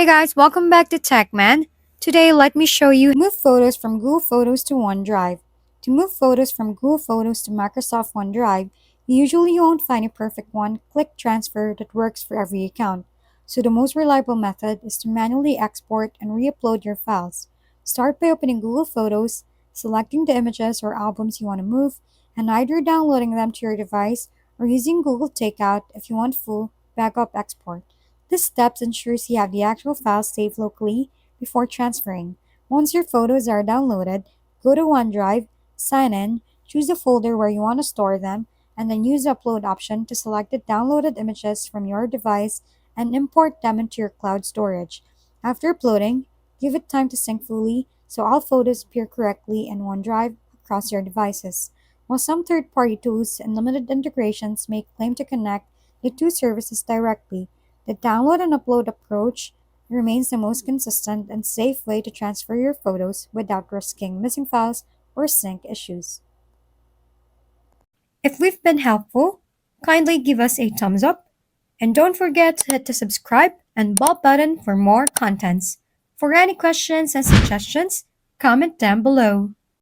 Hey guys, welcome back to TechMan. Today, let me show you move photos from Google Photos to OneDrive. To move photos from Google Photos to Microsoft OneDrive, you usually won't find a perfect one-click transfer that works for every account. So the most reliable method is to manually export and re-upload your files. Start by opening Google Photos, selecting the images or albums you want to move, and either downloading them to your device or using Google Takeout if you want full backup export. This step ensures you have the actual file saved locally before transferring. Once your photos are downloaded, go to OneDrive, sign in, choose the folder where you want to store them, and then use the upload option to select the downloaded images from your device and import them into your cloud storage. After uploading, give it time to sync fully so all photos appear correctly in OneDrive across your devices. While some third party tools and limited integrations may claim to connect the two services directly, the download and upload approach remains the most consistent and safe way to transfer your photos without risking missing files or sync issues. If we've been helpful, kindly give us a thumbs up and don't forget to hit the subscribe and bell button for more contents. For any questions and suggestions, comment down below.